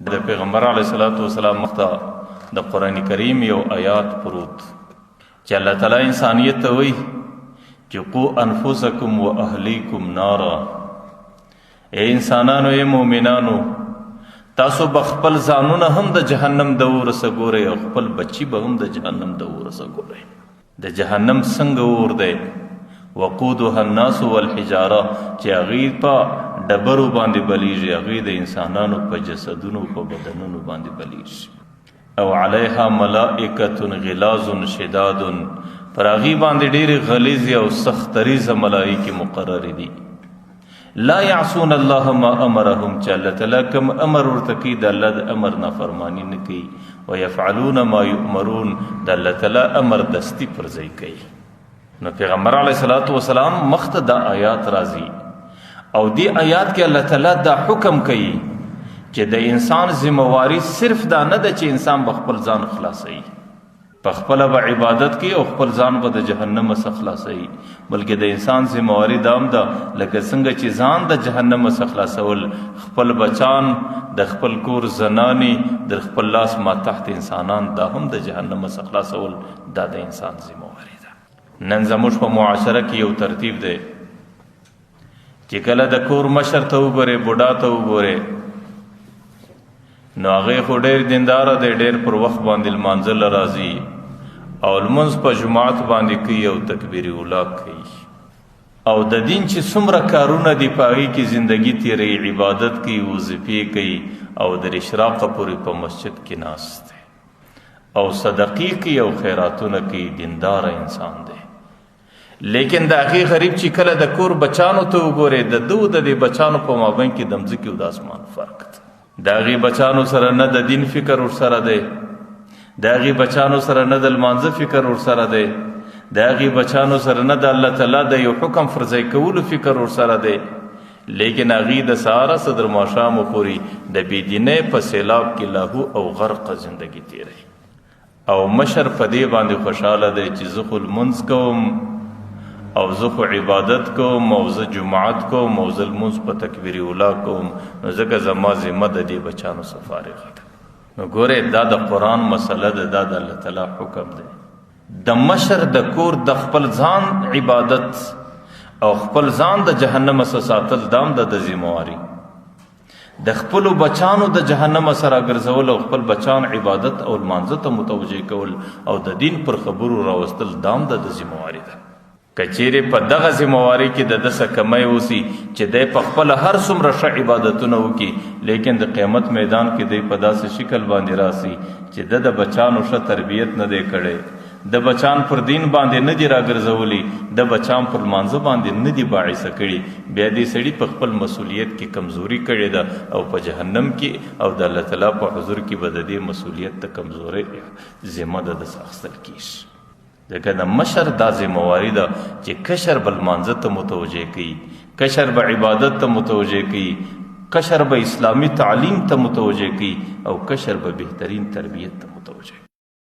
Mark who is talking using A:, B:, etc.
A: د پیغمبر علیه الصلاۃ والسلام مخته د قرآن کریم یو آیات پروت چې الله تعالی انسانیت ته وایي چې قو انفسکم و اهلیکم نارا، اے انسانانو، اے مومنانو، تاسو بخپل ځانونه هم د جهنم د اور څخه ګورئ او خپل بچی به هم د جهنم د اور څخه ګورئ. د جهنم څنګه اور دی؟ وقودها الناس والحجاره، چې هغې په ډبرو باندې بلیږي، هغې د انسانانو په جسدونو په بدنونو باندې بلیږي. او علیها ملائکة غلاظ شداد، پر هغې باندې ډېرې غلیظې او سختریزه ملایکې مقررې دي. لا یعصون الله ما امرهم، چې الله تعالی کوم امر ورته کوي د الله د امر نافرماني نه کوي. ویفعلون ما یؤمرون، د الله تعالی امر دستی پر ځای کوي. نو پیغمبر علیه الصلاۃ والسلام مخته دا آیات راځي او دی آیات کې الله تعالی دا حکم کوي چې د انسان ذمہواری صرف دا نه ده چې انسان به خپل ځان خلاصوي، په خپله به عبادت کوي او خپل ځان به د جهنم څخه خلاصوي، بلکې د انسان ذمہواری دا هم ده لکه څنګه چې ځان د جهنم څخه خلاصول، خپل بچان، د خپل کور زنانې، د خپل لاس ماتحت انسانان، دا هم د جهنم څخه خلاصول، دا د انسان ذمہواری ده. نن زموږ په معاشره کې یو ترتیب دی چې کله د کور مشر ته وګورې، بوډا ته وګورې، نو هغې خو ډېر دینداره دی، ډېر پر وخت باندې لمانځه له راځي او لمونځ په جماعت باندې کوي او تکبیر اولا کوي او د دین چې څومره کارونه دي په هغې کې زندګي تېروي، عبادت کوي، وظیفې کوي او د اشراقه پورې په مسجد کې ناست دی او صدقې کوي او خیراتونه کوي، دینداره انسان دی. لیکن د هغې غریب چې کله د کور بچانو ته وګورې، د دو د دې بچانو په مابین کې د مځکې او د اسمان فرق دی. د هغې بچانو سره نه د دین فکر ورسره دی، د هغې بچانو سره نه د لمانځه فکر ورسره دی، د هغې بچانو سره نه د الله تعالی د یو حکم فرضی کولو فکر ورسره دی، لیکن هغې د سهاره څه تر ماښامو پورې د بېدینۍ په سیلاب کې لاهو او غرقه زندګي تېروي او مشر په دې باندې خوشحاله دی چې زه خو لمونځ کوم او زه خو عبادت کوم او زه جماعت کوم او زه لمونځ په تکبیر اولا کوم، نو ځکه زما ذمه د دې بچانو څخه فارغه ده. نو ګورئ، دا د قرآن مسله ده، دا د الله تعالی حکم دی. د مشر د کور د خپل ځان عبادت او خپل ځان د جهنم څخه ساتل، دا هم د ذمہواري. د خپلو بچانو د جهنم سره ګرځول او خپل بچان عبادت او لمانځه ته متوجه کول او د دین پر خبرو راوستل، دا هم د ذمہواري ده. که چیرې په دغه ذمہواري کې د ده څه کمی اوسي چې دی په خپله هر څومره ښه عبادتونه وکړي، لیکن د قیامت میدان کې دی په داسې شکل باندې راسي چې د بچانو ښه تربیت نه دی کړی، د بچان پر دین باندې نه دي راګرځولي، د بچان پر لمانځه باندې نه دي باعثه کړي، بیا دې سړي په خپل مسؤلیت کې کمزوري کړې ده او په جهنم کې او د الله تعالی په حضور کې به د دې مسؤلیت ته کمزوري ذمه ده د اخیستل کېږي. ځکه د مشر دا ذمہواري ده چې کشر به لمانځه ته متوجه کوي، کشر به عبادت ته متوجه کوي، کشر به اسلامي تعلیم ته متوجه کوي او کشر به بهترین تربیت ته متوجه کوي.